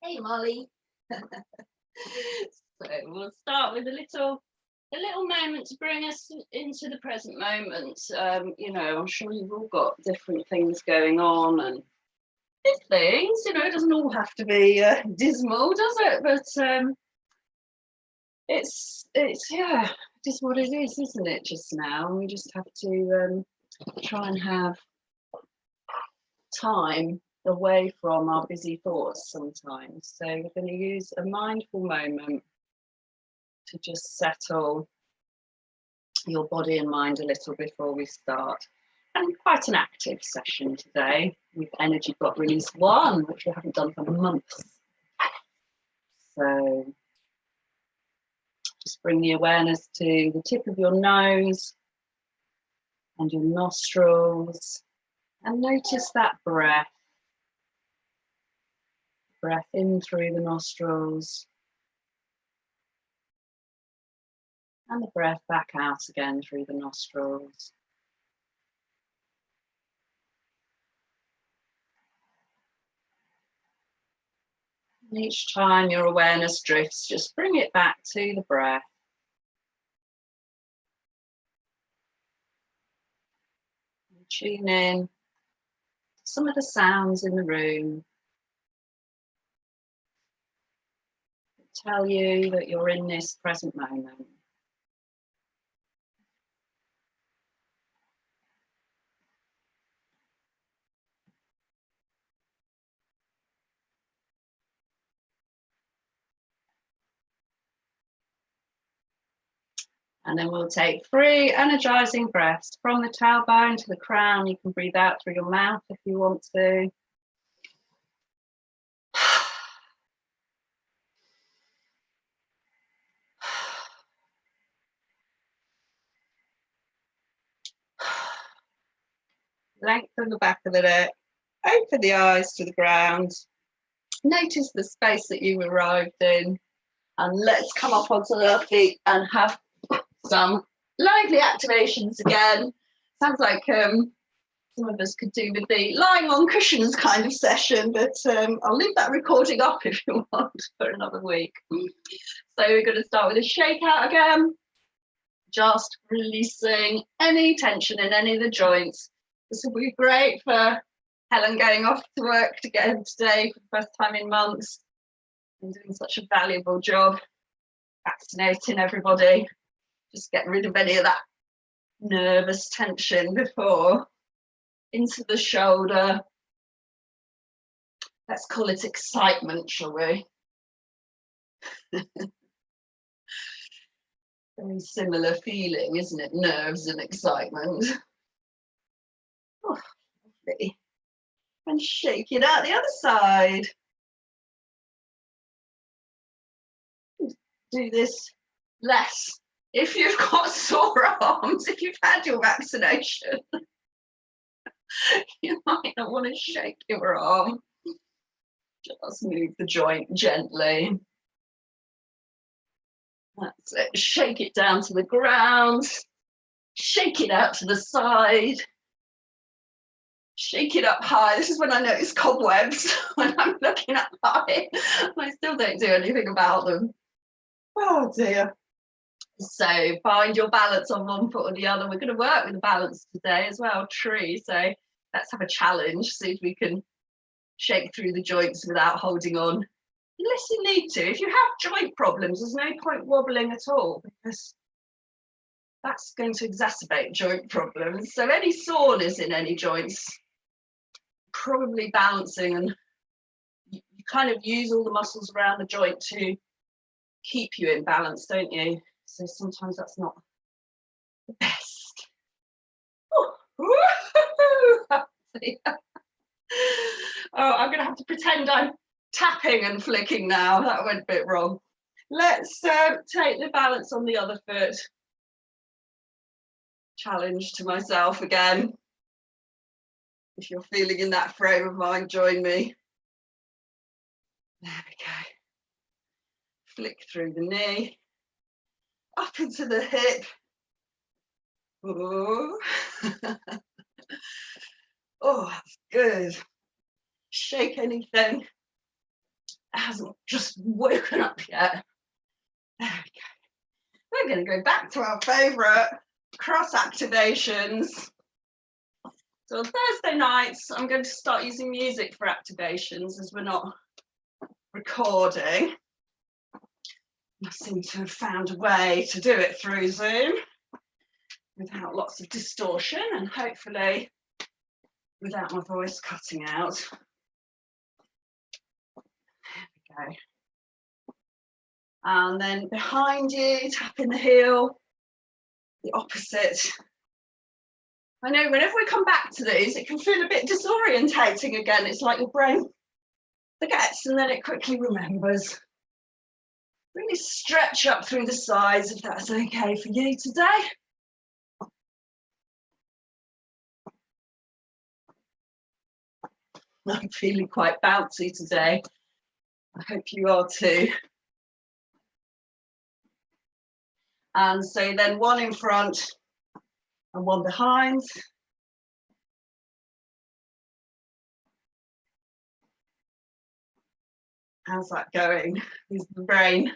Hey Molly. So we'll start with a little moment to bring us into the present moment. You know, I'm sure you've all got different things going on and things, you know, it doesn't all have to be dismal, does it? But it's yeah, just what it is, isn't it, just now? We just have to try and have time away from our busy thoughts sometimes. So we're going to use a mindful moment to just settle your body and mind a little before we start. And quite an active session today with Energy Got Release 1, which we haven't done for months. So just bring the awareness to the tip of your nose and your nostrils and notice that breath. Breath in through the nostrils and the breath back out again through the nostrils. And each time your awareness drifts, just bring it back to the breath. And tune in to some of the sounds in the room. Tell you that you're in this present moment. And then we'll take 3 energizing breaths from the tailbone to the crown. You can breathe out through your mouth if you want to. Lengthen the back of the neck, open the eyes to the ground. Notice the space that you arrived in, and let's come up onto our feet and have some lively activations again. Sounds like some of us could do with the lying on cushions kind of session, but I'll leave that recording up if you want for another week. So we're going to start with a shakeout again, just releasing any tension in any of the joints. This will be great for Helen going off to work again today for the first time in months and doing such a valuable job vaccinating everybody, just getting rid of any of that nervous tension before. Into the shoulder. Let's call it excitement, shall we? Very similar feeling, isn't it? Nerves and excitement. Oh, lovely. And shake it out the other side. Do this less if you've got sore arms, if you've had your vaccination. You might not want to shake your arm. Just move the joint gently. That's it. Shake it down to the ground. Shake it out to the side. Shake it up high. This is when I notice cobwebs when I'm looking up high. I still don't do anything about them. Oh dear. So find your balance on one foot or the other. We're going to work with the balance today as well, tree. So let's have a challenge, see if we can shake through the joints without holding on. Unless you need to. If you have joint problems, there's no point wobbling at all because that's going to exacerbate joint problems. So any soreness in any joints, probably balancing, and you kind of use all the muscles around the joint to keep you in balance, don't you? So sometimes that's not the best. Oh, I'm going to have to pretend I'm tapping and flicking now. That went a bit wrong. Let's take the balance on the other foot. Challenge to myself again. If you're feeling in that frame of mind, join me. There we go. Flick through the knee, up into the hip. Oh, oh, that's good. Shake anything hasn't just woken up yet. There we go. We're going to go back to our favourite cross activations. So on Thursday nights, I'm going to start using music for activations as we're not recording. I seem to have found a way to do it through Zoom without lots of distortion and hopefully without my voice cutting out. There we go. And then behind you, tapping the heel, the opposite. I know whenever we come back to these, it can feel a bit disorientating again. It's like your brain forgets and then it quickly remembers. Really stretch up through the sides if that's okay for you today. I'm feeling quite bouncy today. I hope you are too. And so then one in front and one behind. How's that going? Is the brain?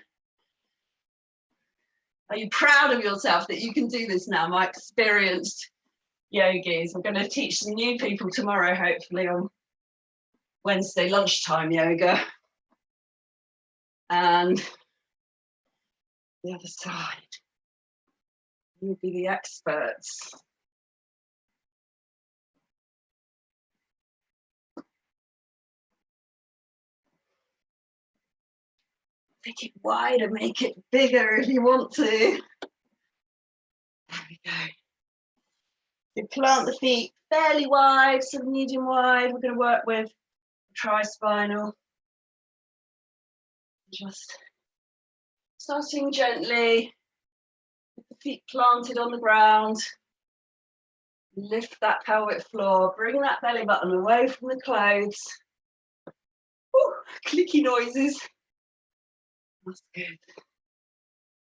Are you proud of yourself that you can do this now? My experienced yogis. I'm going to teach some new people tomorrow, hopefully on Wednesday lunchtime yoga. And the other side. You'll be the experts. Make it wider, make it bigger if you want to. There we go. You plant the feet fairly wide, sort of medium wide. We're going to work with tri-spinal. Just starting gently, with the feet planted on the ground. Lift that pelvic floor, bring that belly button away from the clothes. Ooh, clicky noises. That's good.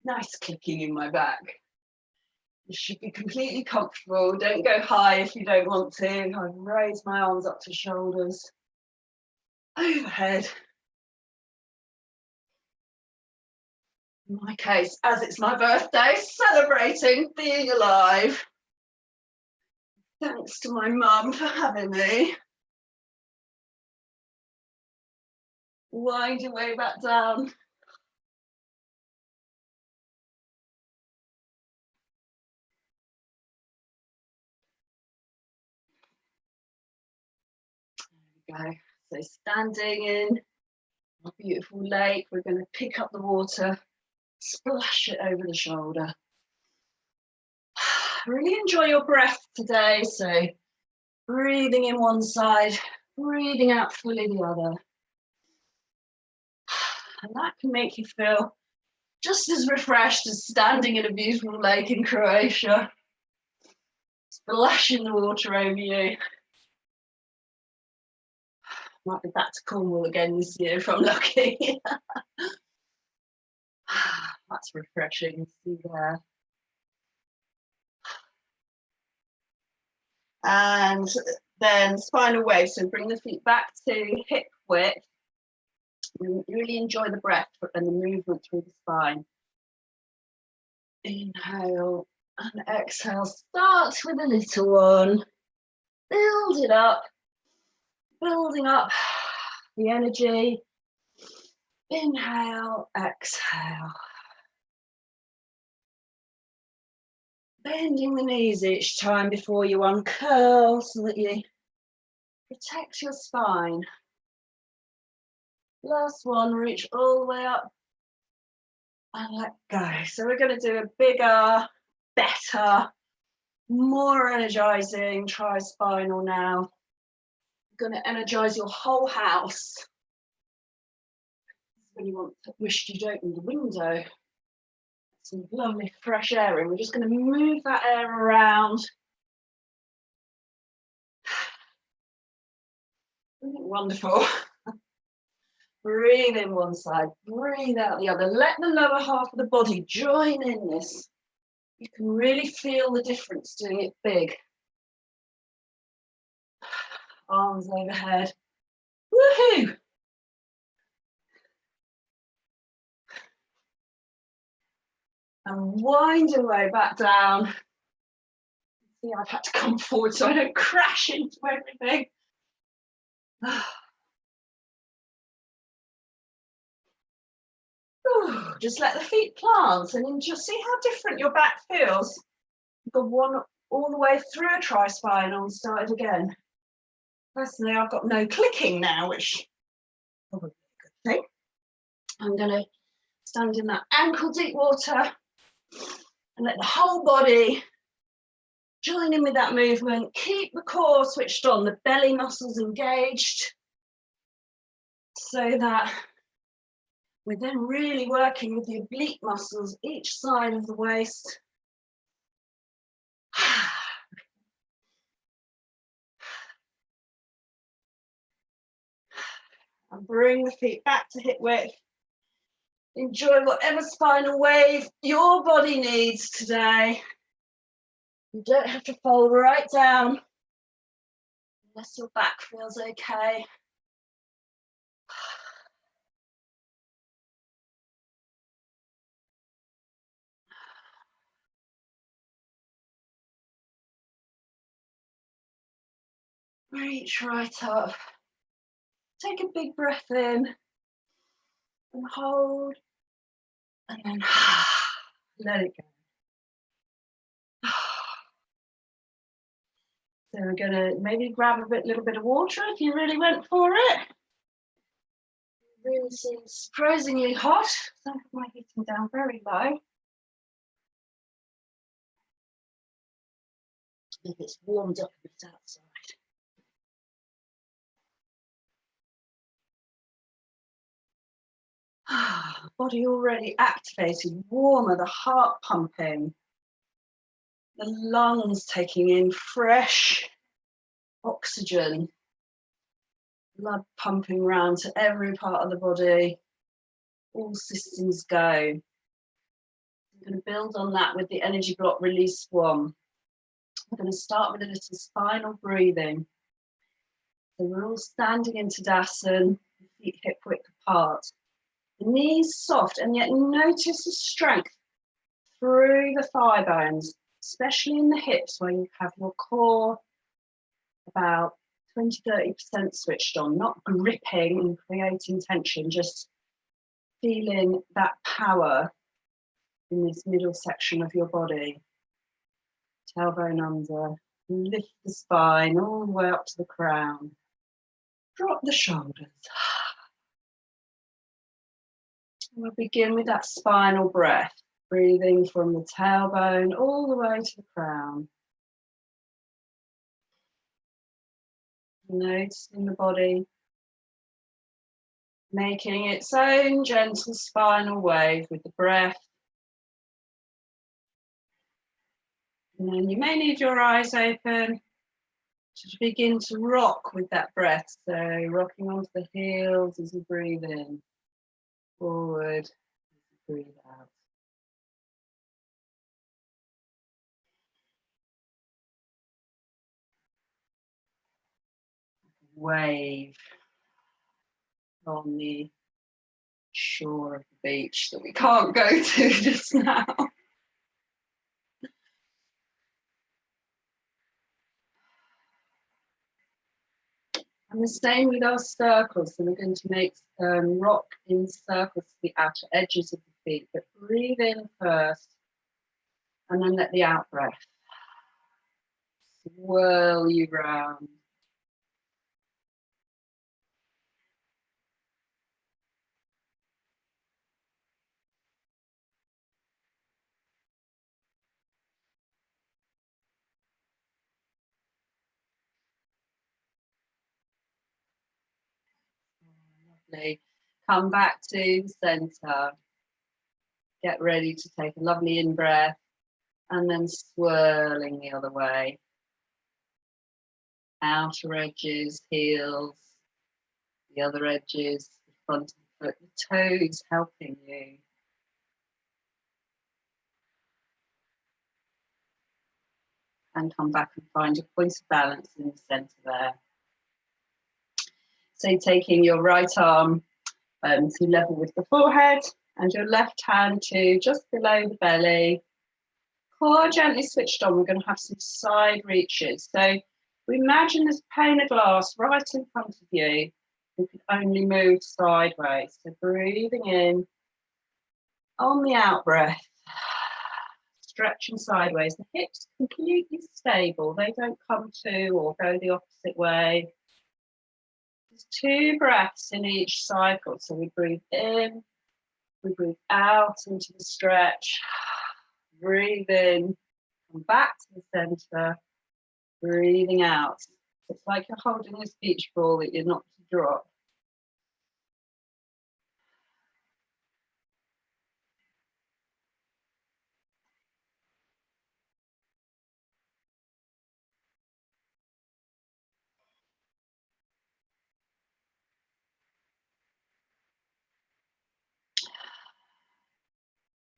Nice clicking in my back. You should be completely comfortable. Don't go high if you don't want to. I raise my arms up to shoulders. Overhead. In my case, as it's my birthday, celebrating being alive. Thanks to my mum for having me. Wind your way back down. There we go. So standing in a beautiful lake, we're going to pick up the water, splash it over the shoulder. Really enjoy your breath today. So breathing in one side, breathing out fully the other. And that can make you feel just as refreshed as standing in a beautiful lake in Croatia. Splashing the water over you. Might be back to Cornwall again this year if I'm lucky. That's refreshing to see there. And then spinal wave, so bring the feet back to hip width. Really enjoy the breath and the movement through the spine. Inhale and exhale. Start with a little one. Build it up. Building up the energy. Inhale, exhale. Bending the knees each time before you uncurl so that you protect your spine. Last one, reach all the way up and let go. So we're going to do a bigger, better, more energizing tri-spinal now. Going to energize your whole house. When you wish you'd open the window, some lovely fresh air in. We're just going to move that air around. Wonderful. Breathe in one side, breathe out the other. Let the lower half of the body join in this. You can really feel the difference doing it big. Arms overhead. Woohoo! and wind your way back down. See, I've had to come forward so I don't crash into everything. Just let the feet plant and just see how different your back feels. Go one all the way through a tri-spinal and start it again. Personally, I've got no clicking now, which is probably a good thing. I'm going to stand in that ankle deep water and let the whole body join in with that movement. Keep the core switched on, the belly muscles engaged, so that we're then really working with the oblique muscles each side of the waist. And bring the feet back to hip width. Enjoy whatever spinal wave your body needs today. You don't have to fold right down unless your back feels okay. Reach right up. Take a big breath in and hold, and then let it go. So we're going to maybe grab a little bit of water if you really went for it. It really seems surprisingly hot. So I have my heating down very low. If it's warmed up a bit outside. Body already activated, warmer, the heart pumping, the lungs taking in fresh oxygen, blood pumping around to every part of the body, all systems go. I'm going to build on that with the energy block release one. I'm going to start with a little spinal breathing. So we're all standing in Tadasana, feet hip width apart. The knees soft, and yet notice the strength through the thigh bones, especially in the hips where you have your core about 20-30% switched on, not gripping and creating tension, just feeling that power in this middle section of your body. Tailbone under, lift the spine all the way up to the crown. Drop the shoulders. We'll begin with that spinal breath, breathing from the tailbone all the way to the crown. Noticing the body making its own gentle spinal wave with the breath. And then you may need your eyes open to begin to rock with that breath. So rocking onto the heels as you breathe in, forward as you breathe out. Wave on the shore of the beach that we can't go to just now. And the same with our circles. So we're going to make rock in circles to the outer edges of the feet, but breathe in first and then let the out breath swirl you round. Lovely. Come back to the center. Get ready to take a lovely in breath and then swirling the other way. Outer edges, heels, the other edges, the front of the foot, the toes helping you. And come back and find your point of balance in the center there. So taking your right arm to level with the forehead And your left hand to just below the belly. Core gently switched on. We're going to have some side reaches. So we imagine this pane of glass right in front of you. You can only move sideways. So breathing in on the out breath, stretching sideways. The hips completely stable. They don't come to or go the opposite way. There's 2 breaths in each cycle. So we breathe in, we breathe out into the stretch. Breathe in, come back to the center, breathing out. It's like you're holding this beach ball that you're not to drop.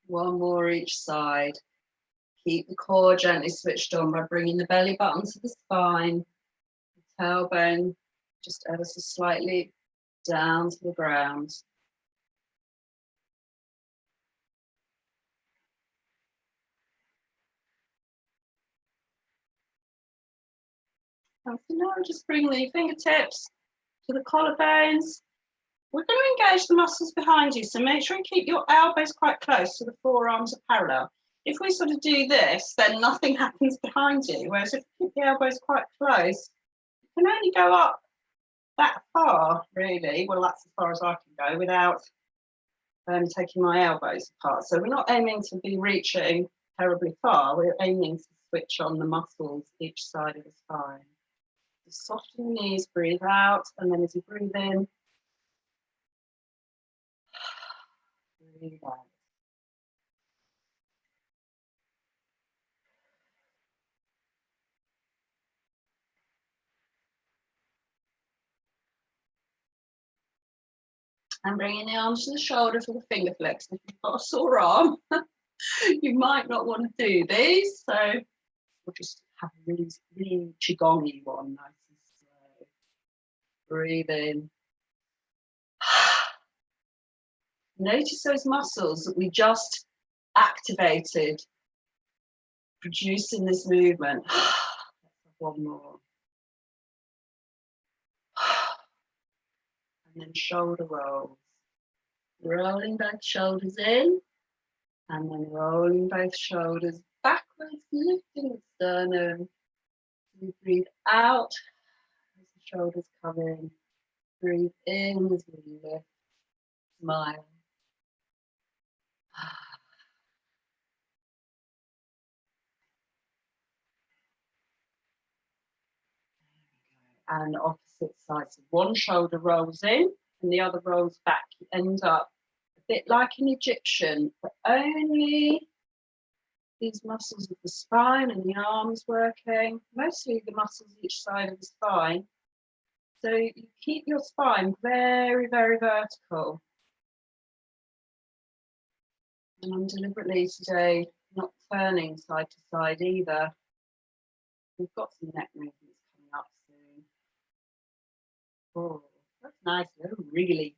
One more each side. Keep the core gently switched on by bringing the belly button to the spine, the tailbone just ever so slightly down to the ground. And so now just bring the fingertips to the collarbones. We're going to engage the muscles behind you, so make sure you keep your elbows quite close so the forearms are parallel. If we sort of do this, then nothing happens behind you, whereas if you keep the elbows quite close, you can only go up that far, really. Well, that's as far as I can go without taking my elbows apart. So we're not aiming to be reaching terribly far, we're aiming to switch on the muscles each side of the spine. Just soften the knees, breathe out, and then as you breathe in, breathe out. And bringing the arms to the shoulder for the finger flicks. If you've got a sore arm, you might not want to do these. So we'll just have a really qigongy one, nice and slow. Breathe in. Notice those muscles that we just activated, producing this movement. Let's have one more. And then shoulder rolls. Rolling both shoulders in, and then rolling both shoulders backwards, lifting the sternum. We breathe out as the shoulders come in. Breathe in as we lift, smile. And opposite sides. One shoulder rolls in and the other rolls back. You end up a bit like an Egyptian, but only these muscles of the spine and the arms working, mostly the muscles each side of the spine. So you keep your spine very, very vertical. And I'm deliberately today not turning side to side either. We've got some neck movements coming up soon. Oh, that's nice, really.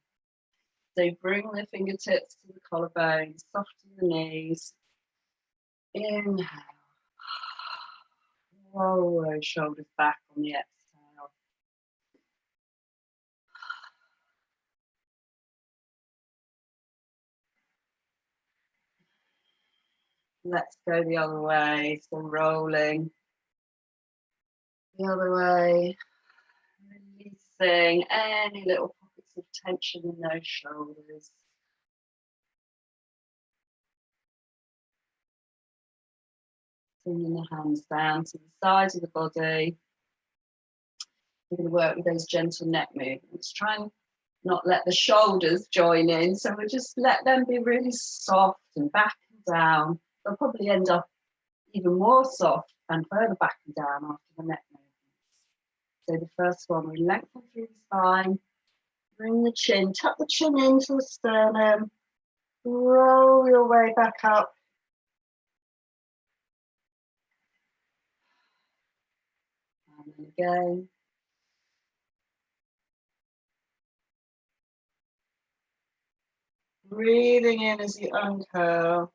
So bring the fingertips to the collarbones, soften the knees. Inhale. Roll those shoulders back on the exhale. Let's go the other way. So rolling the other way. Releasing any little pockets of tension in those shoulders. Bringing the hands down to the sides of the body. We're going to work with those gentle neck movements. Try and not let the shoulders join in. So we'll just let them be really soft and back and down. They'll probably end up even more soft and further back and down after the neck movements. So the first one, we lengthen through the spine. Bring the chin, tuck the chin into the sternum. Roll your way back up. And then again. Breathing in as you uncurl.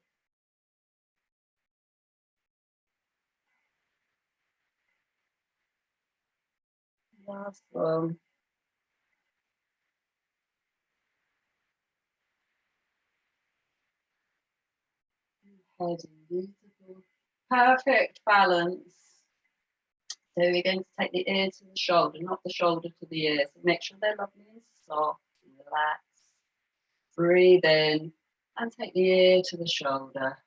Last one. Head invisible. Perfect balance. So we're going to take the ear to the shoulder, not the shoulder to the ear. So make sure they're lovely and soft and relaxed. Breathe in and take the ear to the shoulder.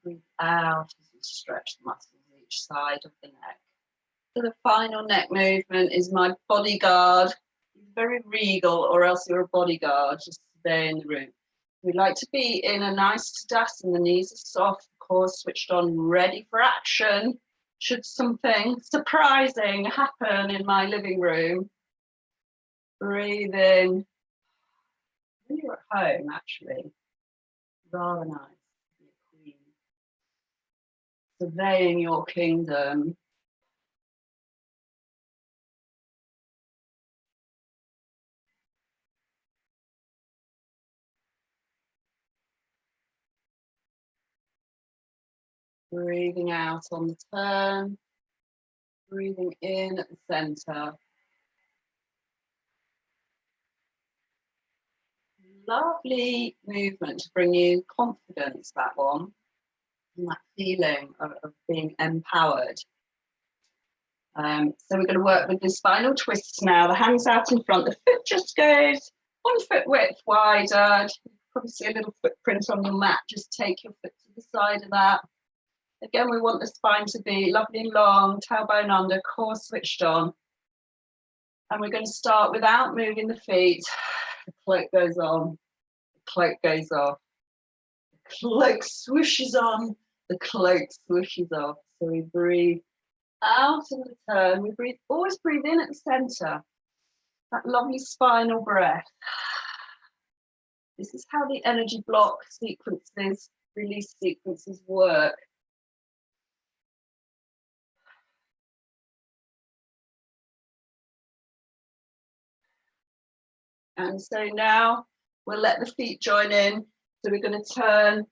Breathe out as you stretch the muscles each side of the neck. So the final neck movement is my bodyguard. He's very regal, or else you're a bodyguard, just stay in the room. We like to be in a nice Tadasana, the knees are soft, core switched on, ready for action. Should something surprising happen in my living room, breathe in. When you're at home, actually, rather nice to be a queen. Surveying your kingdom. Breathing out on the turn. Breathing in at the center. Lovely movement to bring you confidence, that one, and that feeling of being empowered. So we're going to work with the spinal twists now. The hands out in front, the foot just goes 1 foot width wider. You can probably see a little footprint on your mat. Just take your foot to the side of that. Again, we want the spine to be lovely and long, tailbone under, core switched on. And we're going to start without moving the feet. The cloak goes on, the cloak goes off. The cloak swooshes on, the cloak swooshes off. So we breathe out in the turn. We breathe, always breathe in at the center. That lovely spinal breath. This is how the energy block sequences, release sequences work. And so now we'll let the feet join in. So we're going to turn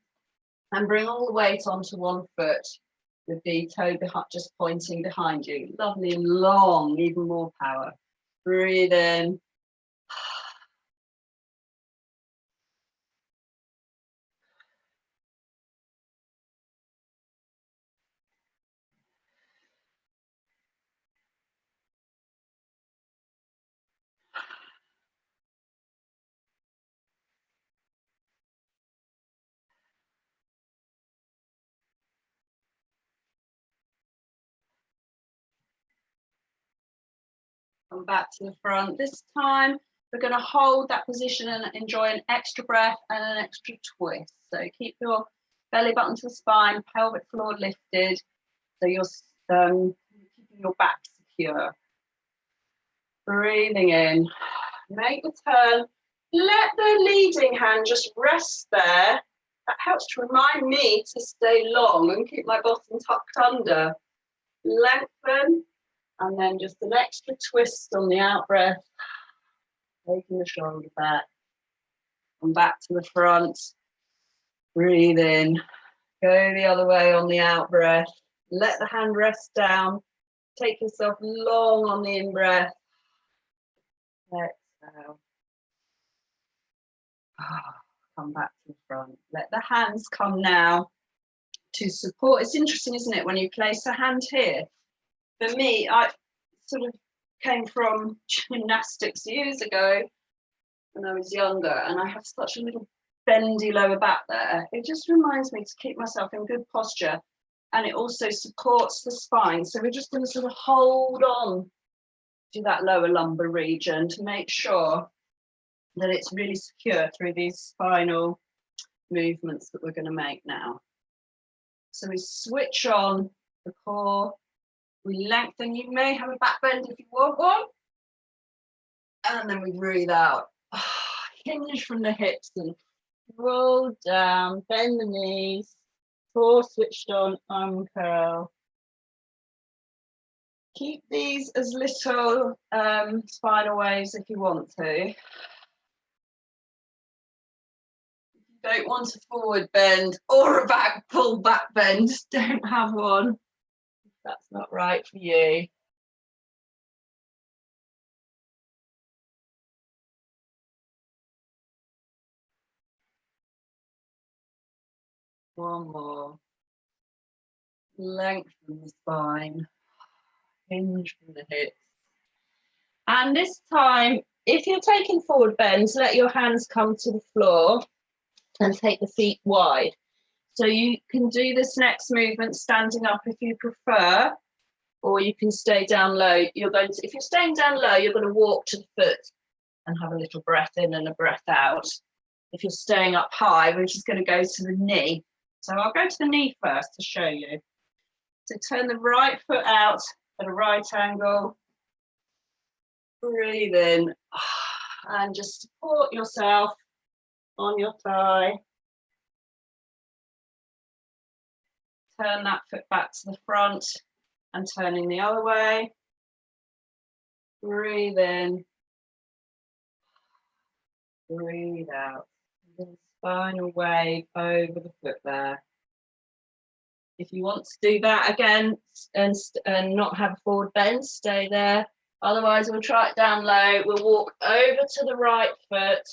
and bring all the weight onto 1 foot with the toe just pointing behind you. Lovely and long, even more power. Breathe in. Come back to the front. This time we're going to hold that position and enjoy an extra breath and an extra twist. So keep your belly button to the spine, pelvic floor lifted, so you're keeping your back secure. Breathing in, make the turn. Let the leading hand just rest there. That helps to remind me to stay long and keep my bottom tucked under. Lengthen. And then just an extra twist on the out breath, taking the shoulder back, and back to the front. Breathe in, go the other way on the out breath. Let the hand rest down. Take yourself long on the in breath. Exhale. Come back to the front. Let the hands come now to support. It's interesting, isn't it, when you place a hand here? For me, I sort of came from gymnastics years ago when I was younger, and I have such a little bendy lower back there. It just reminds me to keep myself in good posture, and it also supports the spine. So we're just going to sort of hold on to that lower lumbar region to make sure that it's really secure through these spinal movements that we're going to make now. So we switch on the core, We lengthen. You may have a back bend if you want one. And then we breathe out. Hinge from the hips and roll down, bend the knees, core switched on, uncurl. Keep these as little spinal waves if you want to. If you don't want a forward bend or a full back bend, don't have one. If that's not right for you. One more. Lengthen the spine. Hinge from the hips. And this time, if you're taking forward bends, let your hands come to the floor and take the feet wide. So you can do this next movement standing up if you prefer, or you can stay down low. If you're staying down low, you're going to walk to the foot and have a little breath in and a breath out. If you're staying up high, we're just going to go to the knee. So I'll go to the knee first to show you. So turn the right foot out at a right angle. Breathe in and just support yourself on your thigh. Turn that foot back to the front and turning the other way. Breathe in. Breathe out. The spinal wave over the foot there. If you want to do that again and not have a forward bend, stay there. Otherwise, we'll try it down low. We'll walk over to the right foot.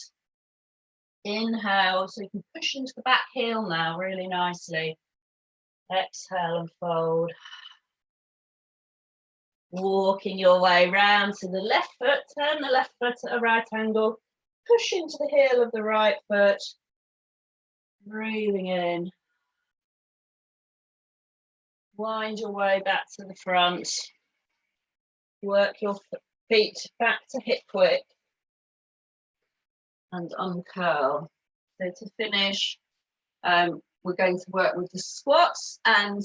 Inhale, so you can push into the back heel now really nicely. Exhale and fold. Walking your way round to the left foot. Turn the left foot at a right angle. Push into the heel of the right foot. Breathing in. Wind your way back to the front. Work your feet back to hip width. And uncurl. So to finish, we're going to work with the squats and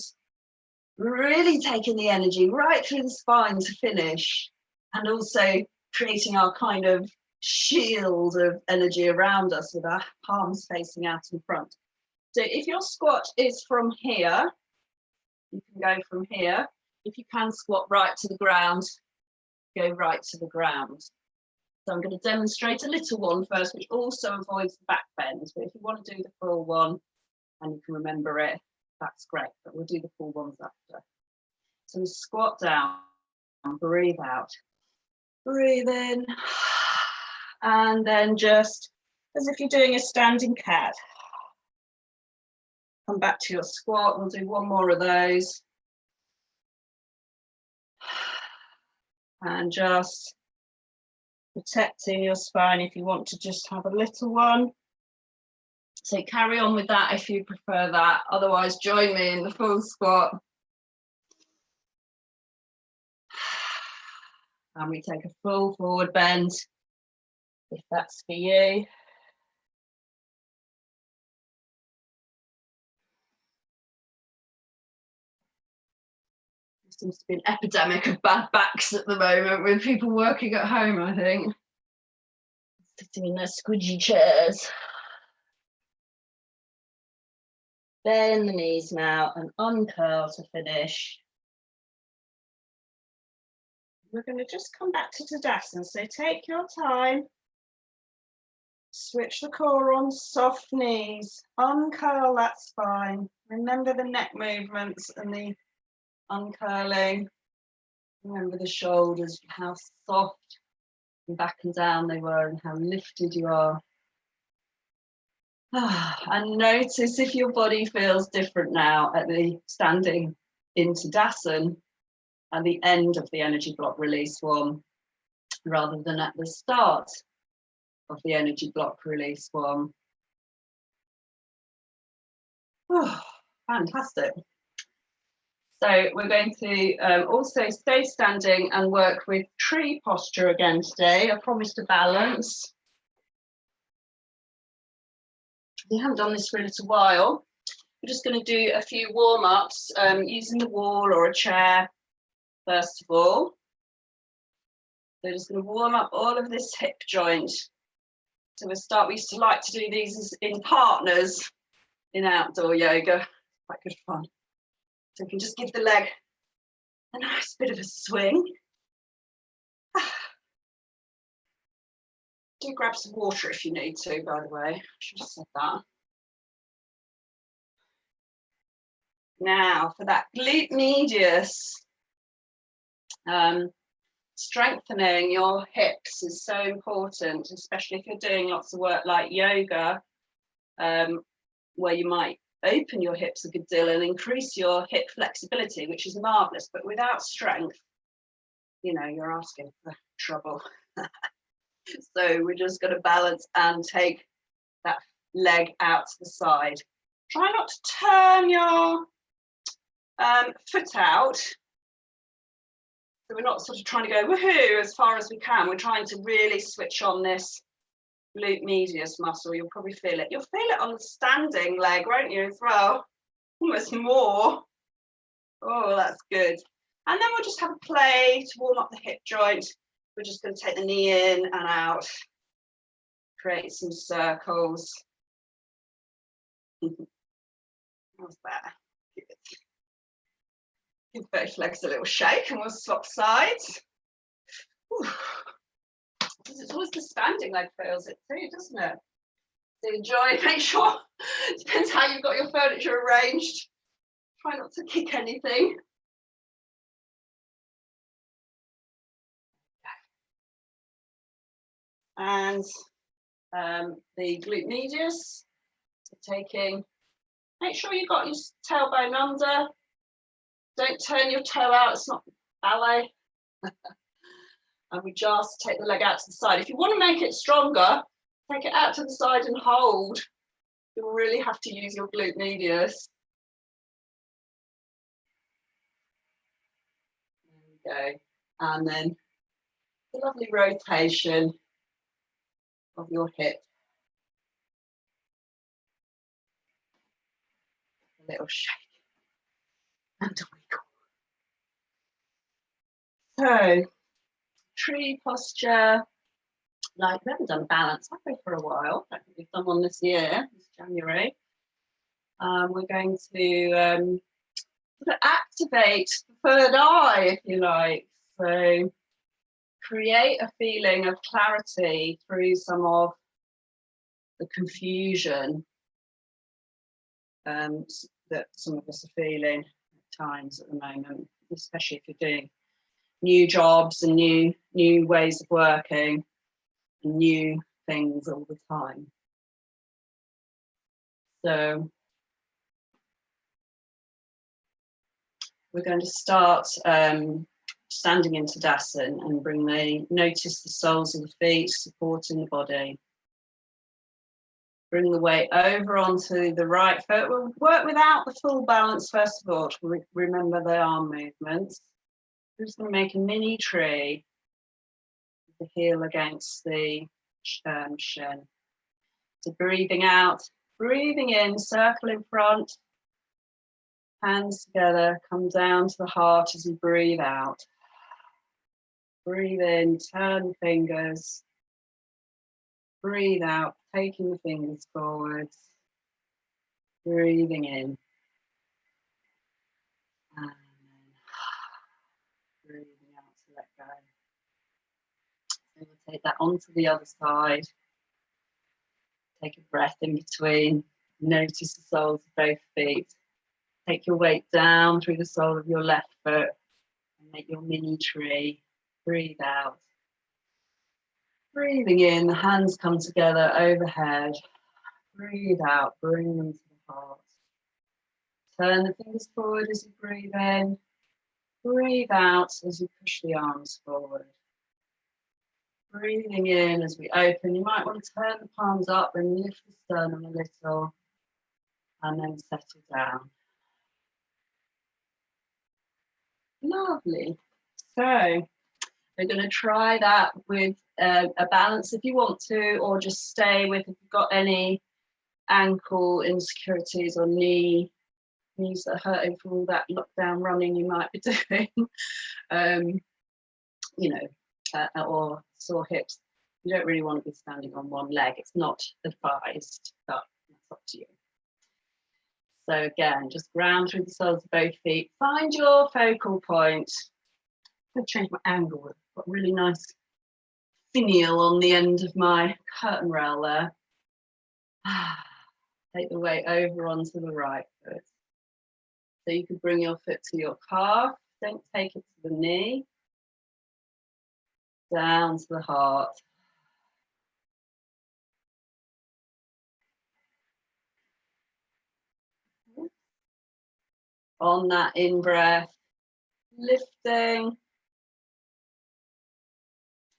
really taking the energy right through the spine to finish, and also creating our kind of shield of energy around us with our palms facing out in front. So if your squat is from here, you can go from here. If you can squat right to the ground, go right to the ground. So I'm going to demonstrate a little one first, which also avoids the back bend. But if you want to do the full one and you can remember it, that's great. But we'll do the full ones after. So we squat down, breathe out, breathe in, and then just as if you're doing a standing cat. Come back to your squat. We'll do one more of those. And just protecting your spine if you want to just have a little one. So carry on with that if you prefer that. Otherwise, join me in the full squat. And we take a full forward bend, if that's for you. There seems to be an epidemic of bad backs at the moment with people working at home, I think. Sitting in their squidgy chairs. Bend the knees now and uncurl to finish. We're going to just come back to Tadasana, so take your time. Switch the core on, soft knees, uncurl that spine. Remember the neck movements and the uncurling. Remember the shoulders, how soft and back and down they were and how lifted you are. And notice if your body feels different now at the standing in Tadasana at the end of the energy block release one, rather than at the start of the energy block release one. Fantastic. So we're going to also stay standing and work with tree posture again today. I promised a balance. We haven't done this for a little while. We're just going to do a few warm-ups using the wall or a chair. first of all. So just going to warm up all of this hip joint. So we used to like to do these in partners in outdoor yoga. Quite good fun. So we can just give the leg a nice bit of a swing. Do grab some water if you need to, by the way. I should have said that. Now for that glute medius, strengthening your hips is so important, especially if you're doing lots of work like yoga, where you might open your hips a good deal and increase your hip flexibility, which is marvelous, but without strength, you know, you're asking for trouble. So we're just going to balance and take that leg out to the side. Try not to turn your foot out. So we're not sort of trying to go woohoo as far as we can. We're trying to really switch on this glute medius muscle. You'll probably feel it. You'll feel it on the standing leg, won't you, as well? Almost more. Oh, that's good. And then we'll just have a play to warm up the hip joint. We're just going to take the knee in and out. Create some circles. How's that? Good. Give both legs a little shake and we'll swap sides. Whew. It's always the standing leg feels it too, doesn't it? So enjoy, make sure, depends how you've got your furniture arranged. Try not to kick anything. And the glute medius, so make sure you've got your tailbone under. Don't turn your toe out, it's not ballet. And we just take the leg out to the side. If you want to make it stronger, take it out to the side and hold. You'll really have to use your glute medius. There we go. And then the lovely rotation of your hip. A little shake and a wiggle. So, tree posture. Like we haven't done balance, have we, for a while? I think we've done one this year, this January. We're going to sort of activate the third eye, if you like. So create a feeling of clarity through some of the confusion that some of us are feeling at times at the moment, especially if you're doing new jobs and new ways of working and new things all the time. So we're going to start standing into Tadasana and notice the soles of the feet supporting the body. Bring the weight over onto the right foot. We'll work without the full balance first of all to remember the arm movements. We're just going to make a mini tree with the heel against the shin. So breathing out, breathing in, circle in front, hands together, come down to the heart as you breathe out. Breathe in, turn the fingers. Breathe out, taking the fingers forwards. Breathing in. And then breathing out to let go. So we'll take that onto the other side. Take a breath in between. Notice the soles of both feet. Take your weight down through the sole of your left foot and make your mini tree. Breathe out. Breathing in, the hands come together overhead. Breathe out, bring them to the heart. Turn the fingers forward as you breathe in. Breathe out as you push the arms forward. Breathing in as we open. You might want to turn the palms up and lift the sternum a little and then settle down. Lovely. So we're going to try that with a balance if you want to, or just stay with if you've got any ankle insecurities or knee knees that are hurting from all that lockdown running you might be doing, you know, or sore hips. You don't really want to be standing on one leg. It's not advised, but that's up to you. So again, just ground through the soles of both feet. Find your focal point. I'm going to change my angle. I've got a really nice finial on the end of my curtain rail there. Take the weight over onto the right foot. So you can bring your foot to your calf. Don't take it to the knee. Down to the heart. On that in-breath, lifting.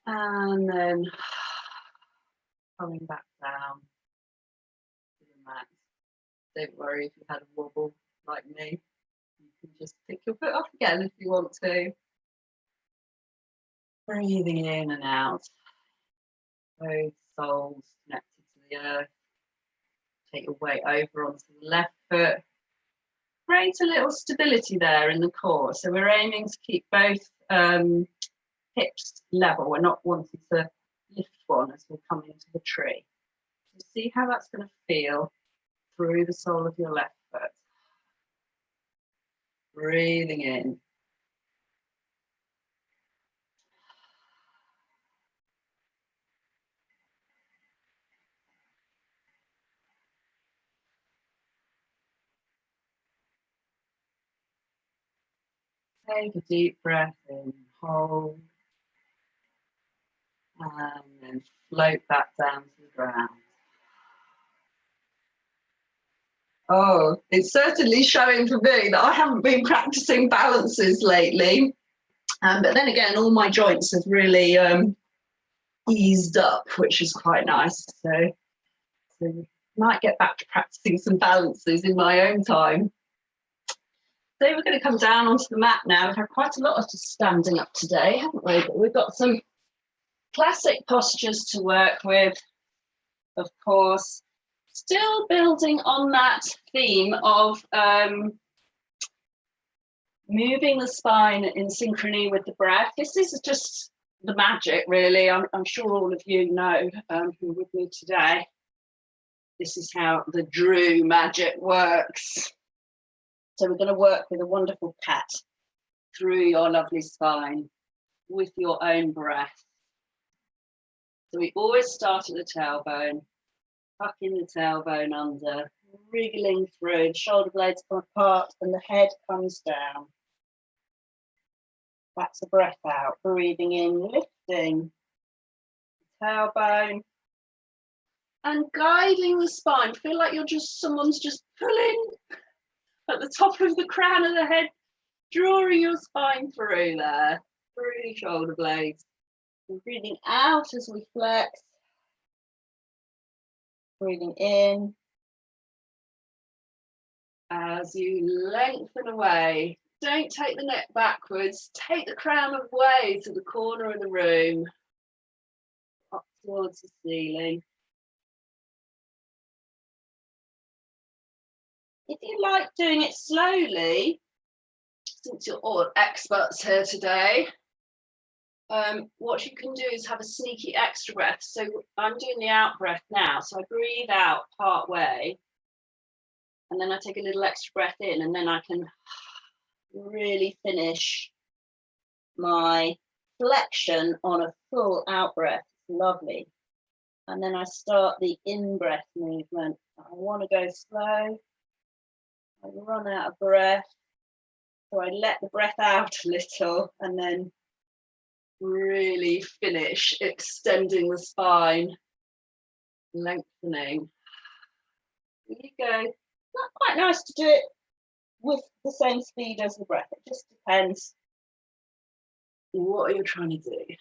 And then coming back down to the mat. Don't worry if you had a wobble like me. You can just pick your foot up again if you want to. Breathing in and out. Both soles connected to the earth. Take your weight over onto the left foot. Create a little stability there in the core. So we're aiming to keep both hips level. We're not wanting to lift one as we come into the tree. So see how that's going to feel through the sole of your left foot. Breathing in. Take a deep breath in, hold, and then float back down to the ground. Oh, it's certainly showing for me that I haven't been practicing balances lately. But then again, all my joints have really eased up, which is quite nice. So might get back to practicing some balances in my own time. So we're going to come down onto the mat now. We've had quite a lot of just standing up today, haven't we? But we've got some classic postures to work with, of course. Still building on that theme of moving the spine in synchrony with the breath. This is just the magic, really. I'm sure all of you know who are with me today. This is how the Dru magic works. So we're going to work with a wonderful pat through your lovely spine with your own breath. So we always start at the tailbone, tucking the tailbone under, wriggling through, shoulder blades come apart and the head comes down. That's the breath out, breathing in, lifting the tailbone and guiding the spine. Feel like someone's just pulling at the top of the crown of the head, drawing your spine through there, through the shoulder blades. And breathing out as we flex. Breathing in as you lengthen away. Don't take the neck backwards. Take the crown away to the corner of the room, up towards the ceiling. If you like doing it slowly, since you're all experts here today, what you can do is have a sneaky extra breath. So I'm doing the out breath now. So I breathe out part way, and then I take a little extra breath in, and then I can really finish my flexion on a full out breath. It's lovely. And then I start the in-breath movement. I want to go slow. I run out of breath. So I let the breath out a little and then really finish extending the spine, lengthening. There you go. Not quite nice to do it with the same speed as the breath. It just depends what you're trying to do.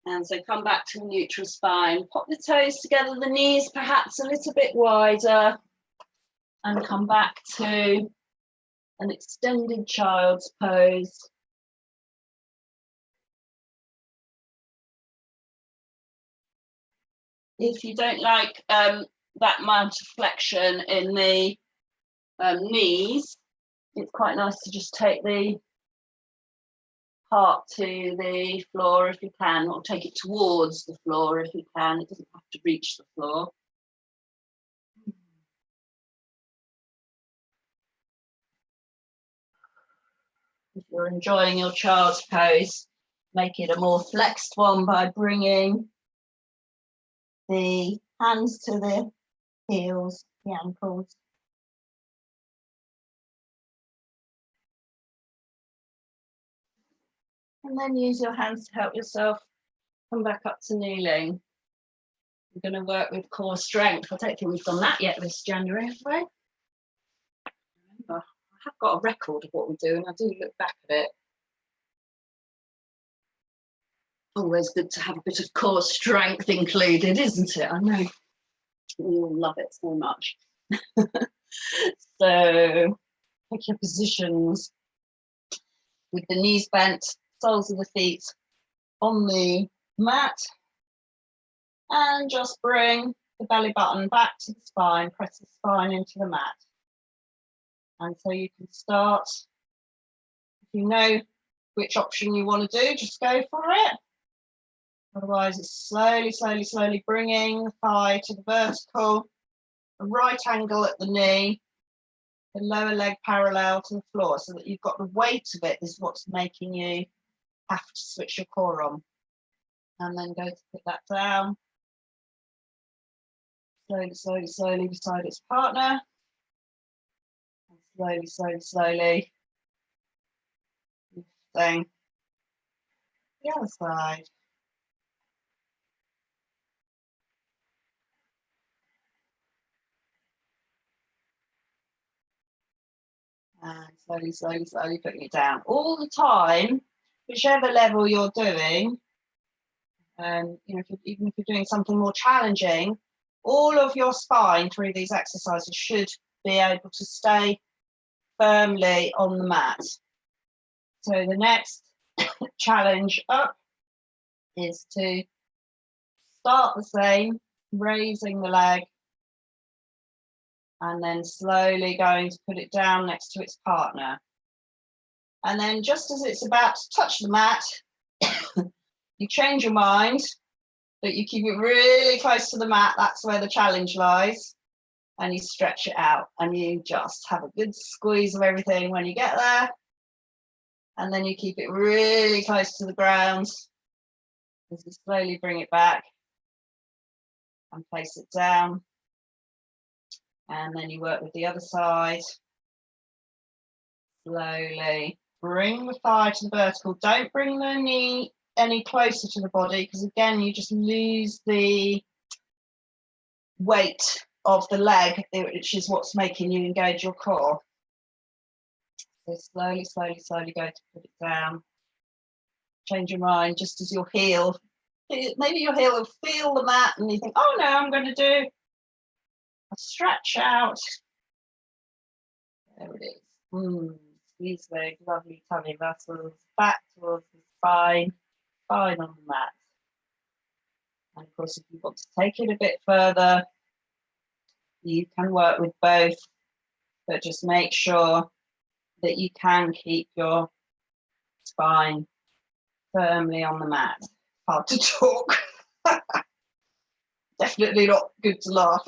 And so come back to a neutral spine. Pop the toes together, the knees perhaps a little bit wider, and come back to an extended child's pose. If you don't like that amount of flexion in the knees, it's quite nice to just take the heart to the floor if you can, or take it towards the floor if you can. It doesn't have to reach the floor. If you're enjoying your child's pose, make it a more flexed one by bringing the hands to the heels, the ankles. And then use your hands to help yourself come back up to kneeling. We're going to work with core strength. I don't think we've done that yet this January, have we? Remember, I have got a record of what we do, and I do look back at it. Always good to have a bit of core strength included, isn't it? I know we all love it so much. So take your positions with the knees bent, soles of the feet on the mat, and just bring the belly button back to the spine, press the spine into the mat. And so you can start, if you know which option you want to do, just go for it. Otherwise, it's slowly bringing the thigh to the vertical, a right angle at the knee, the lower leg parallel to the floor, so that you've got the weight of it is what's making you have to switch your core on. And then go to put that down. Slowly beside its partner. And slowly lifting the other side. And slowly putting it down. All the time, whichever level you're doing, you know, even if you're doing something more challenging, all of your spine through these exercises should be able to stay firmly on the mat. So the next challenge up is to start the same, raising the leg, and then slowly going to put it down next to its partner. And then just as it's about to touch the mat, you change your mind, but you keep it really close to the mat. That's where the challenge lies. And you stretch it out, and you just have a good squeeze of everything when you get there. And then you keep it really close to the ground as you slowly bring it back and place it down. And then you work with the other side. Slowly bring the thigh to the vertical. Don't bring the knee any closer to the body, because again, you just lose the weight of the leg, which is what's making you engage your core. So slowly go to put it down. Change your mind just as your heel, maybe your heel will feel the mat and you think, oh no, I'm going to do a stretch out. There it is. Squeeze those lovely tummy muscles back towards the spine on the mat. And of course, if you want to take it a bit further, you can work with both, but just make sure that you can keep your spine firmly on the mat. Hard to talk. Definitely not good to laugh.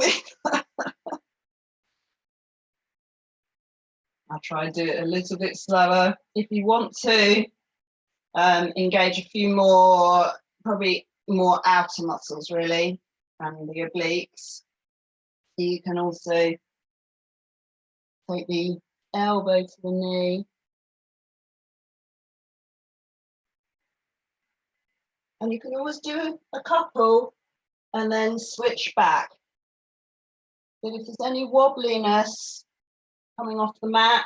I'll try and do it a little bit slower. If you want to engage a few more, probably more outer muscles really, and the obliques, you can also take the elbow to the knee. And you can always do a couple and then switch back. But if there's any wobbliness coming off the mat,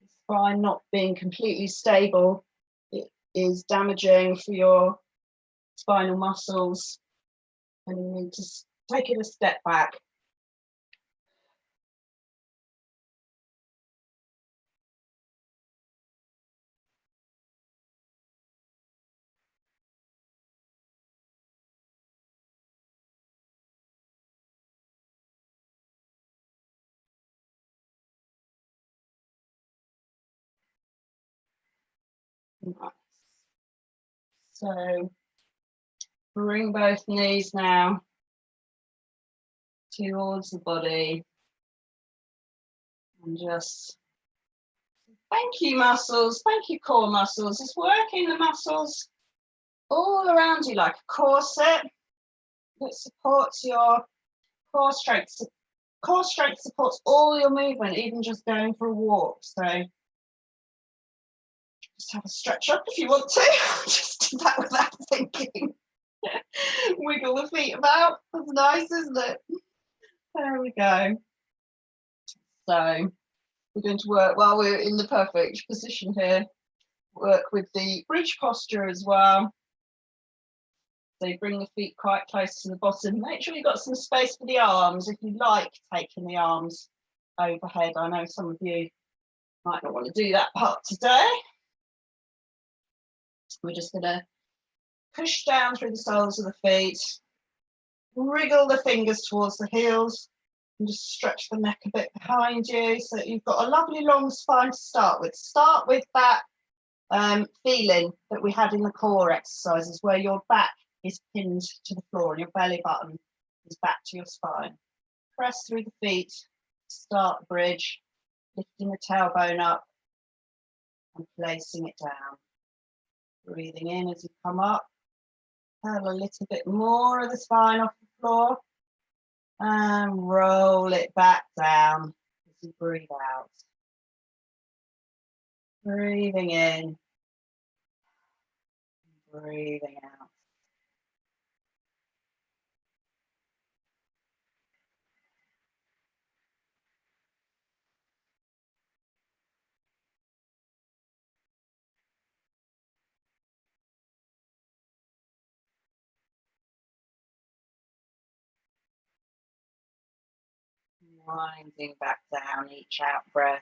the spine not being completely stable, it is damaging for your spinal muscles, and you need to take it a step back. Nice. So bring both knees now towards the body, and just thank you muscles, thank you core muscles. It's working the muscles all around you like a corset that supports your core strength. Core strength supports all your movement, even just going for a walk. So just have a stretch up if you want to. Just do that without thinking. Wiggle the feet about. That's nice, isn't it? There we go. So we're going to work while we're in the perfect position here. Work with the bridge posture as well. So you bring the feet quite close to the bottom. Make sure you've got some space for the arms if you like taking the arms overhead. I know some of you might not want to do that part today. We're just going to push down through the soles of the feet, wriggle the fingers towards the heels, and just stretch the neck a bit behind you so that you've got a lovely long spine to start with. Start with that feeling that we had in the core exercises, where your back is pinned to the floor and your belly button is back to your spine. Press through the feet, start the bridge, lifting the tailbone up and placing it down. Breathing in as you come up, curl a little bit more of the spine off the floor and roll it back down as you breathe out. Breathing in, breathing out. Winding back down each out breath.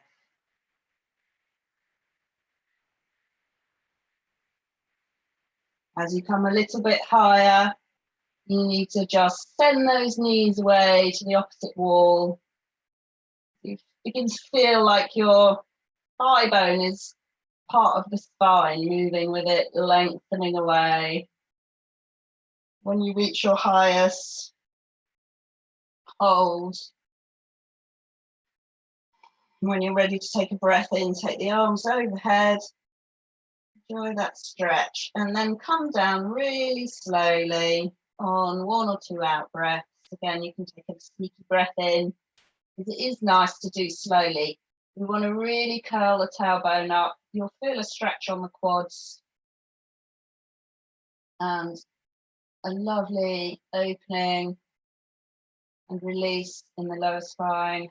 As you come a little bit higher, you need to just send those knees away to the opposite wall. You begin to feel like your thigh bone is part of the spine, moving with it, lengthening away. When you reach your highest, hold. When you're ready to take a breath in, take the arms overhead. Enjoy that stretch, and then come down really slowly on 1 or 2 out breaths. Again, you can take a sneaky breath in, because it is nice to do slowly. We want to really curl the tailbone up. You'll feel a stretch on the quads and a lovely opening and release in the lower spine.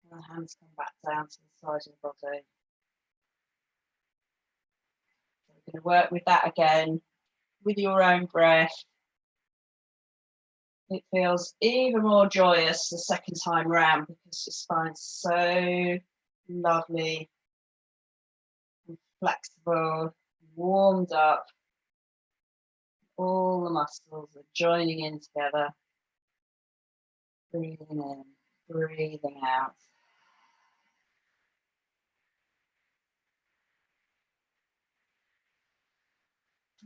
And the hands come back down to the side of the body. So we're going to work with that again with your own breath. It feels even more joyous the second time round because your spine's so lovely and flexible, warmed up. All the muscles are joining in together. Breathing in, breathing out.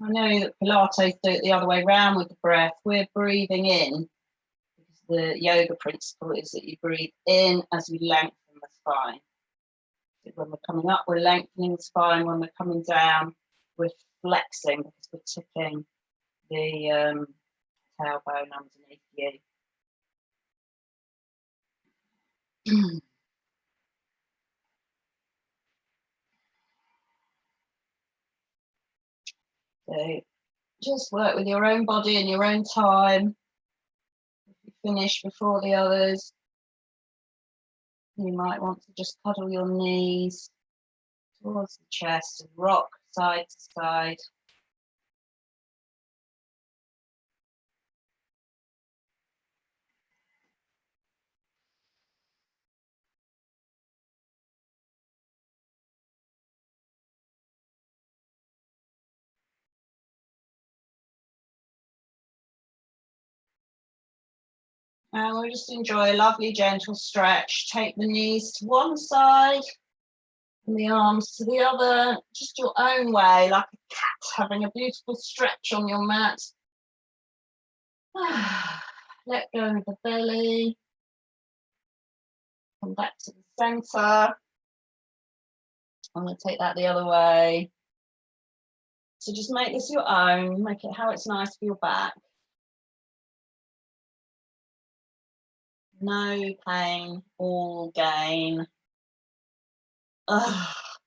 I know that Pilates do it the other way around with the breath. We're breathing in, because the yoga principle is that you breathe in as you lengthen the spine. So when we're coming up, we're lengthening the spine. When we're coming down, we're flexing because we're tipping the tailbone underneath you. So just work with your own body in your own time. If you finish before the others, you might want to just cuddle your knees towards the chest and rock side to side. And we'll just enjoy a lovely gentle stretch. Take the knees to one side and the arms to the other, just your own way, like a cat having a beautiful stretch on your mat. Let go of the belly. Come back to the center. I'm going to take that the other way. So just make this your own, make it how it's nice for your back. No pain, all gain.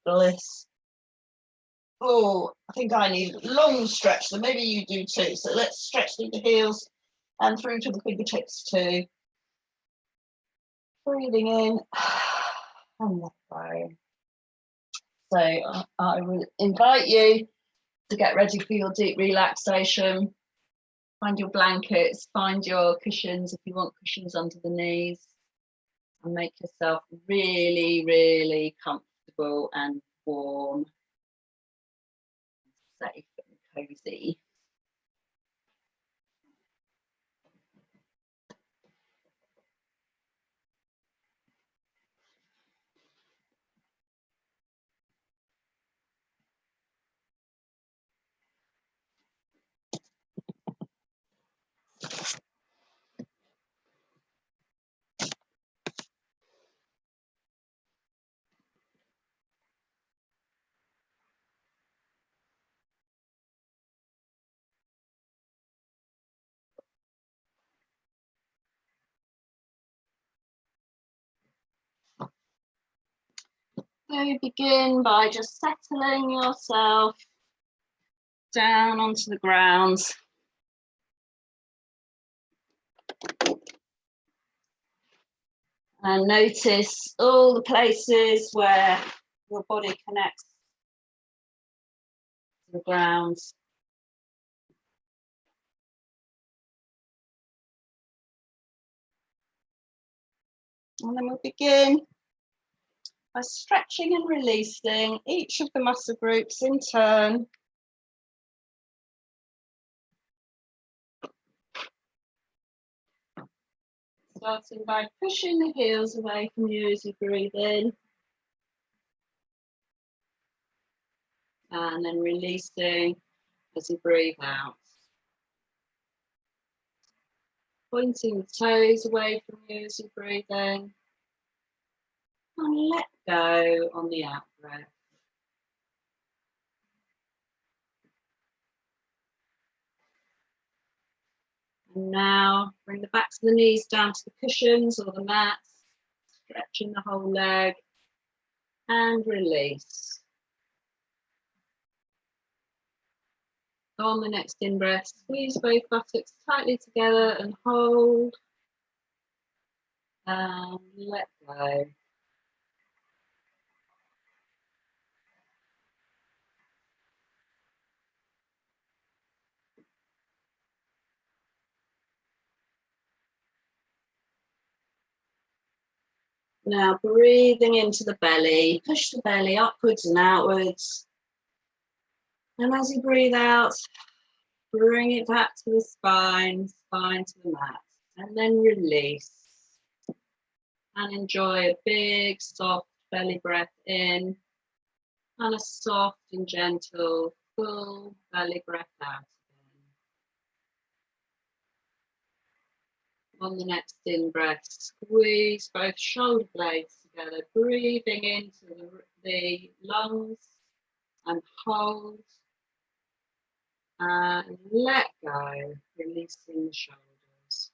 Bliss. Oh, I think I need a long stretch, so maybe you do too. So let's stretch through the heels and through to the fingertips too. Breathing in and let go. So I will invite you to get ready for your deep relaxation. Find your blankets, find your cushions if you want cushions under the knees, and make yourself really, really comfortable and warm, safe and cozy. So begin by just settling yourself down onto the ground. And notice all the places where your body connects to the ground. And then we'll begin by stretching and releasing each of the muscle groups in turn. Starting by pushing the heels away from you as you breathe in. And then releasing as you breathe out. Pointing the toes away from you as you breathe in. And let go on the out breath. And now bring the backs of the knees down to the cushions or the mats, stretching the whole leg, and release. On the next in-breath, squeeze both buttocks tightly together and hold. And let go. Now breathing into the belly, push the belly upwards and outwards. And as you breathe out, bring it back to the spine, spine to the mat. And then release. And enjoy a big, soft belly breath in. And a soft and gentle, full belly breath out. On the next in-breath, squeeze both shoulder blades together, breathing into the lungs and hold. And let go, releasing the shoulders.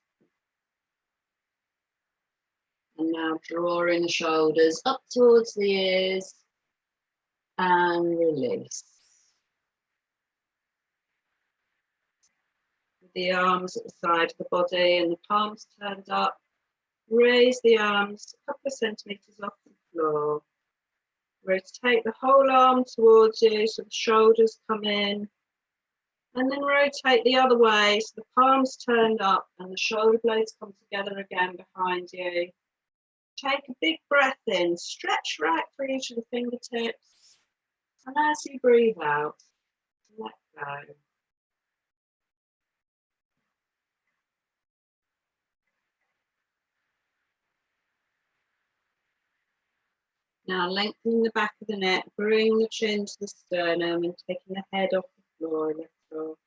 And now drawing the shoulders up towards the ears and release. With the arms at the side of the body and the palms turned up, raise the arms a couple of centimetres off the floor. Rotate the whole arm towards you so the shoulders come in. And then rotate the other way so the palms turned up and the shoulder blades come together again behind you. Take a big breath in, stretch right through each of the fingertips. And as you breathe out, let go. Now lengthening the back of the neck, bring the chin to the sternum and taking the head off the floor a little.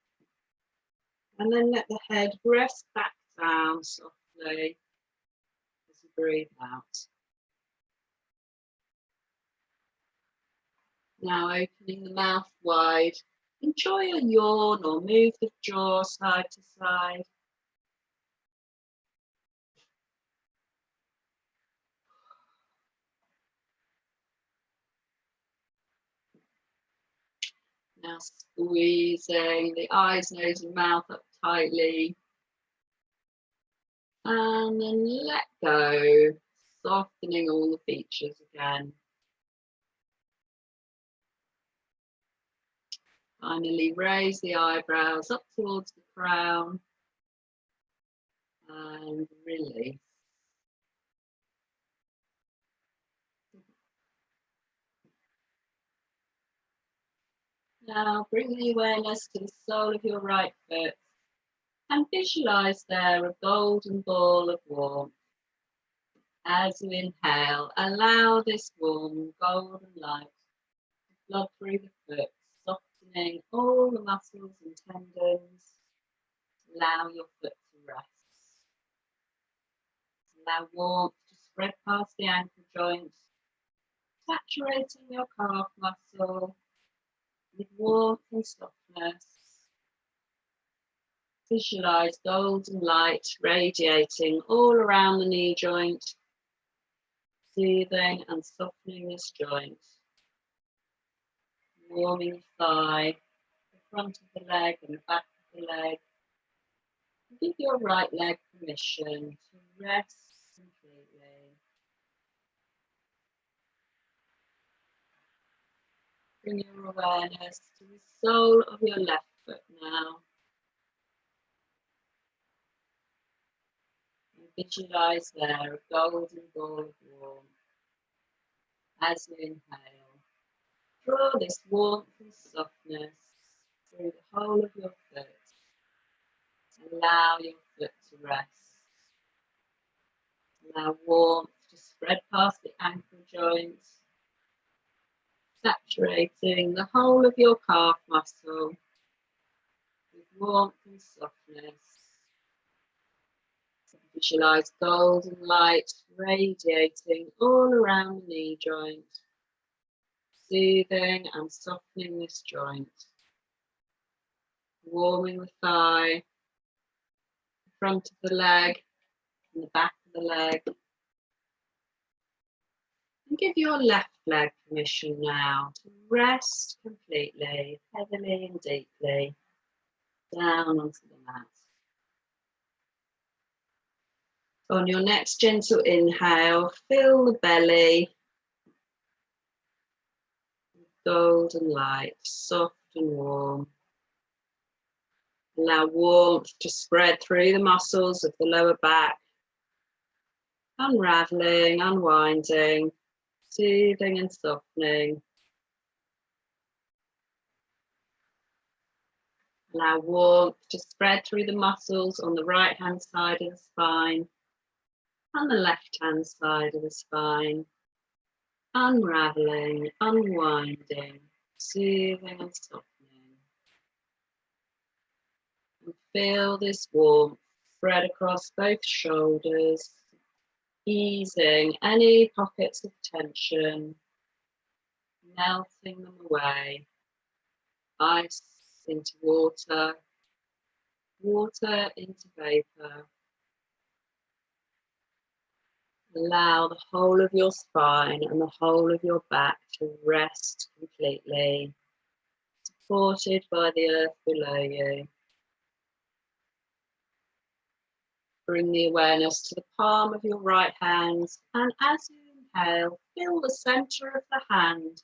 And then let the head rest back down softly as you breathe out. Now opening the mouth wide. Enjoy a yawn or move the jaw side to side. Now squeezing the eyes, nose and mouth up tightly. And then let go, softening all the features again. Finally, raise the eyebrows up towards the crown and release. Now bring the awareness to the sole of your right foot and visualize there a golden ball of warmth. As you inhale, allow this warm golden light to flood through the foot, softening all the muscles and tendons. Allow your foot to rest. Allow warmth to spread past the ankle joint, saturating your calf muscle with warmth and softness. Visualize golden light radiating all around the knee joint, soothing and softening this joint. Warming the thigh, the front of the leg and the back of the leg. Give your right leg permission to rest completely. Bring your awareness to the sole of your left foot now. And visualize there a golden ball of warmth. As you inhale, draw this warmth and softness through the whole of your foot. Allow your foot to rest. Allow warmth to spread past the ankle joints, saturating the whole of your calf muscle with warmth and softness. Visualize golden light radiating all around the knee joint, soothing and softening this joint, warming the thigh, the front of the leg, and the back of the leg. And give your left leg permission now to rest completely, heavily and deeply, down onto the mat. On your next gentle inhale, fill the belly with golden light, soft and warm. Allow warmth to spread through the muscles of the lower back, unraveling, unwinding, soothing and softening. Allow warmth to spread through the muscles on the right hand side of the spine and the left hand side of the spine, unraveling, unwinding, soothing and softening. And feel this warmth spread across both shoulders, easing any pockets of tension, melting them away. Ice into water, water into vapor. Allow the whole of your spine and the whole of your back to rest completely, supported by the earth below you. Bring the awareness to the palm of your right hand, and as you inhale, fill the centre of the hand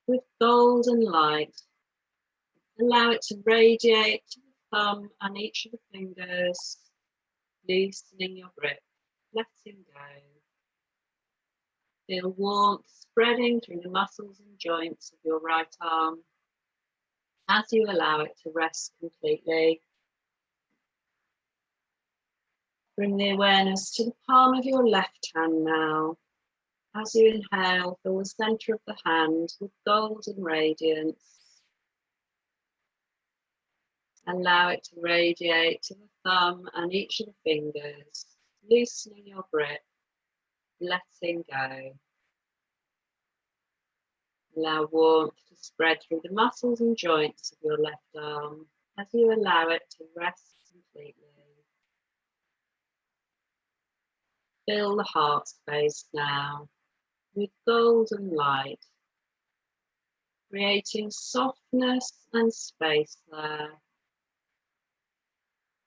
with golden light. Allow it to radiate to the thumb and each of the fingers, loosening your grip, letting go. Feel warmth spreading through the muscles and joints of your right arm as you allow it to rest completely. Bring the awareness to the palm of your left hand now. As you inhale, fill the centre of the hand with golden radiance. Allow it to radiate to the thumb and each of the fingers, loosening your grip, letting go. Allow warmth to spread through the muscles and joints of your left arm as you allow it to rest completely. Fill the heart space now with golden light, creating softness and space there.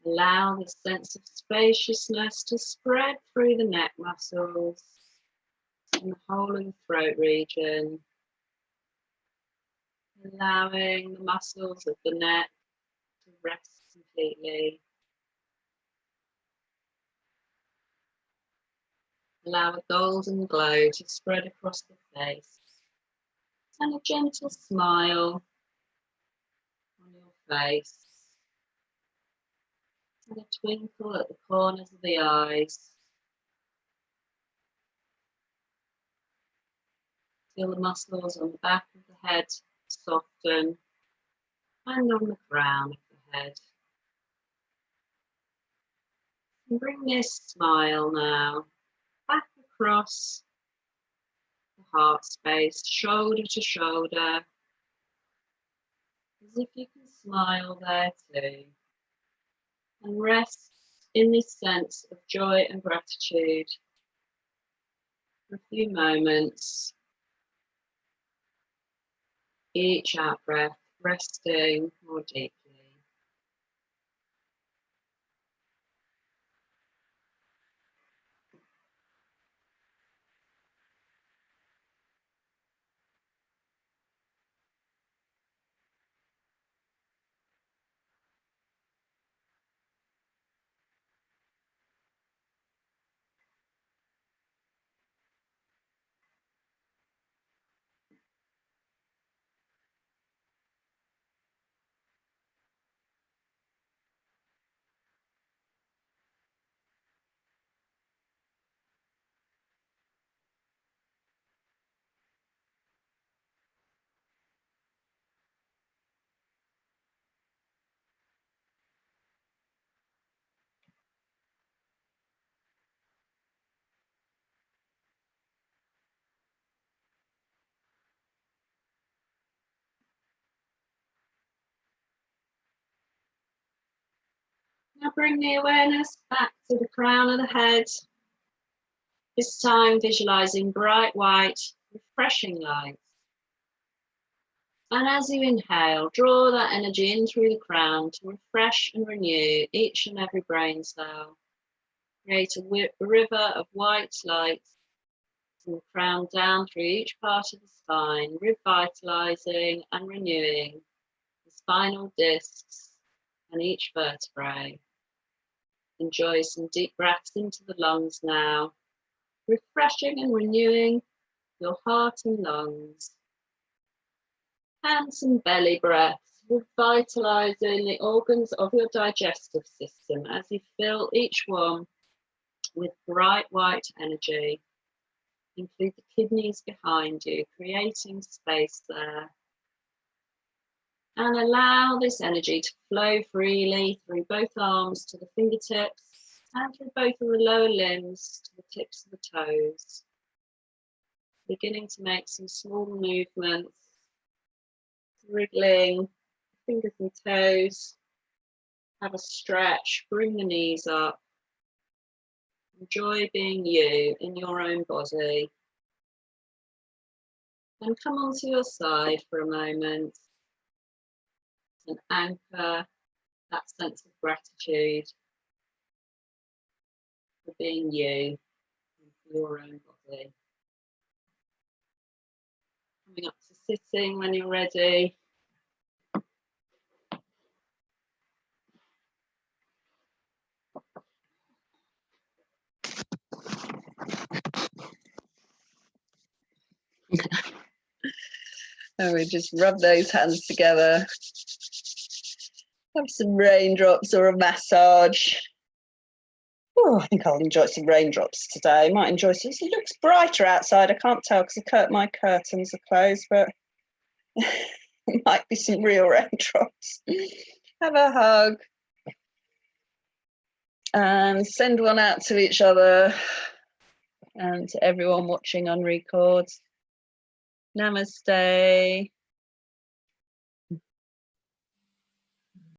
Allow the sense of spaciousness to spread through the neck muscles and the whole of the throat region, allowing the muscles of the neck to rest completely. Allow a golden glow to spread across the face and a gentle smile on your face and a twinkle at the corners of the eyes. Feel the muscles on the back of the head soften and on the crown of the head. And bring this smile now back across the heart space, shoulder to shoulder, as if you can smile there too. And rest in this sense of joy and gratitude for a few moments. Each out breath, resting more deeply. Now bring the awareness back to the crown of the head. This time visualizing bright white, refreshing light. And as you inhale, draw that energy in through the crown to refresh and renew each and every brain cell. Create a river of white light from the crown down through each part of the spine, revitalizing and renewing the spinal discs and each vertebrae. Enjoy some deep breaths into the lungs now, refreshing and renewing your heart and lungs. And some belly breaths, revitalizing the organs of your digestive system as you fill each one with bright white energy. Include the kidneys behind you, creating space there. And allow this energy to flow freely through both arms to the fingertips and through both of the lower limbs to the tips of the toes. Beginning to make some small movements, wriggling fingers and toes. Have a stretch, bring the knees up. Enjoy being you in your own body. And come onto your side for a moment and anchor that sense of gratitude for being you and for your own body. sitting when you're ready. And we just rub those hands together. Have some raindrops or a massage. Oh, I think I'll enjoy some raindrops today. Might enjoy some. It looks brighter outside. I can't tell because my curtains are closed, but it might be some real raindrops. Have a hug. And send one out to each other and to everyone watching on record. Namaste.